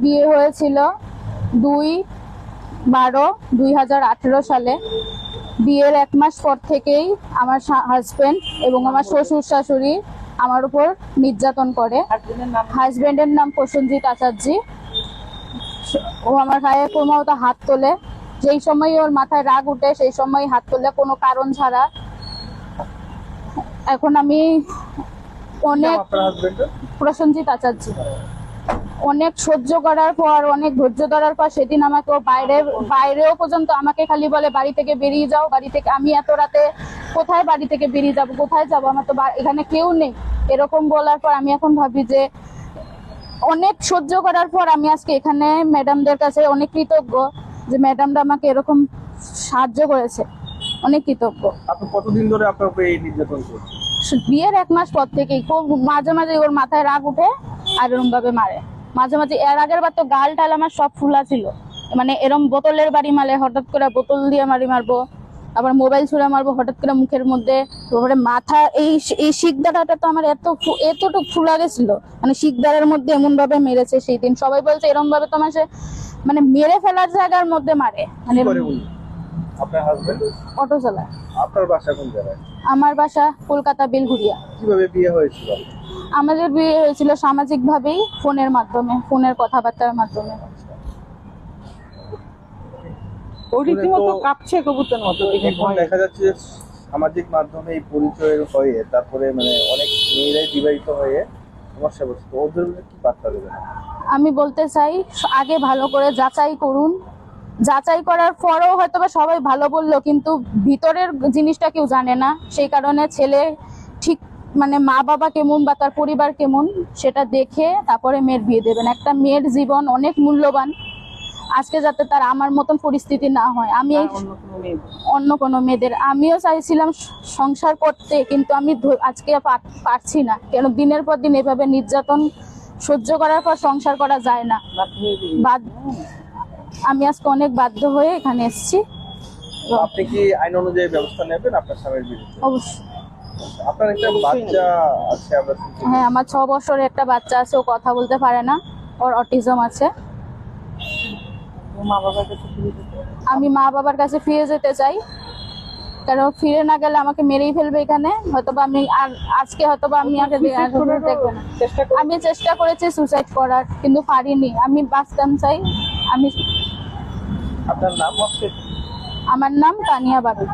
বিয়ে হয়েছিল 2/12/2018 সালে। বিয়ের 1 মাস পর থেকেই আমার হাজবেন্ড এবং আমার শ্বশুর শাশুড়ি আমার উপর নির্যাতন করে। হাজবেন্ডের নাম প্রসেনজিৎ আচার্য। ও আমার গায়ে ক্রমাগত হাত তোলে, যেই সময় ওর মাথায় রাগ উঠে সেই সময় হাত তোলে কোনো কারণ ছাড়া। এখন আমি অনেক প্রসেনজিৎ আচার্য অনেক সহ্য করার পর, অনেক ধৈর্য ধরার পর সেদিন আমাকে বাইরেও পর্যন্ত আমাকে খালি বলে বাড়ি থেকে বেরিয়ে যাও, বাড়ি থেকে। আমি এত রাতে কোথায় বাড়ি থেকে বেরিয়ে যাব, কোথায় যাব, আমার তো এখানে কেউ নেই। এরকম বলার পর আমি এখন ভাবি যে অনেক সহ্য করার পর আমি আজকে এখানে ম্যাডামদের কাছে অনেক কৃতজ্ঞ যে ম্যাডামরা আমাকে এরকম সাহায্য করেছে, অনেক কৃতজ্ঞ। আপনি কতদিন ধরে আপনার উপরে এই নির্যাতন করছেন? বিয়ের 1 মাস পর থেকেই খুব মাঝে মাঝে ওর মাথায় রাগ উঠে আর এরকম ভাবে মারে। মাঝে মাঝে এর আগের বার তো গাল টাল আমার সব ফুলা ছিল, মানে এরম বোতলের বাড়ি মারে, হঠাৎ করে বোতল দিয়ে মারবো, আবার মোবাইল ছুঁড়ে মারবো হঠাৎ করে মুখের মধ্যে। তারপরে মাথা এই শিকদাঁড়াটা তো আমার এতটুকু ফুলা গেছিল, মানে শিকদাঁড়ের মধ্যে এমন ভাবে মেরেছে সেই দিন। সবাই বলছে এরম ভাবে তোমার সে মানে মেরে ফেলার জায়গার মধ্যে মারে। মানে আপনার হাজবেন্ড অটো চালায়। আপনার বাসা কোন জায়গায়? আমার বাসা কলকাতা বেলঘুরিয়া। কিভাবে বিয়ে হয়েছিল? আমাদের বিয়ে হয়েছিল সামাজিক ভাবেই, ফোনের মাধ্যমে, ফোনের কথাবার্তার মাধ্যমে। রীতিমতো কাঁপছে কবুতর মতো। এখন দেখা যাচ্ছে যে সামাজিক মাধ্যমে এই পরিচয়ের হয়ে তারপরে মানে অনেক মেয়েরাই বিবাহিত হয়ে সমস্যা বলছে, তো ওদের কি বার্তা দেবেন? আমি বলতে চাই আগে ভালো করে যাচাই করুন। যাচাই করার পরেও হয়তো বা সবাই ভালো বললো, কিন্তু ভিতরের জিনিসটা কেউ জানে না। সেই কারণে ছেলে ঠিক মানে মা বাবা কেমন বা তার পরিবার কেমন সেটা দেখে তারপরে মেয়ের বিয়ে দেবেন। একটা মেয়ের জীবন অনেক মূল্যবান, আজকে যাতে তার আমার মতন পরিস্থিতি না হয়। আমি অন্য কোনো মেয়েদের আমিও চাইছিলাম সংসার করতে, কিন্তু আমি আজকে পারছি না। কেন দিনের পর দিন এভাবে নির্যাতন সহ্য করার পর সংসার করা যায় না। আমি আজকে অনেক বাধ্য হয়ে এখানে এসেছি। আপনি কি আইন অনুযায়ী ব্যবস্থা নেবেন আপনার স্বামীর বিরুদ্ধে? অবশ্যই। আপনার একটা বাচ্চা আছে আমরা শুনছি। হ্যাঁ, আমার 6 বছরের একটা বাচ্চা আছে, ও কথা বলতে পারে না, ওর অটিজম আছে। আমি মা বাবার কাছে ফিরে যেতে চাই, কারণ ফিরে না গেলে আমাকে মেরেই ফেলবে এখানে। হয়তোবা আমি আজকে হয়তোবা আমি দেখবো না। আমি চেষ্টা করেছি সুসাইড করার, কিন্তু পারিনি। আমি বাঁচতাম চাই। আপনার নাম? আমার নাম তানিয়া বাবু।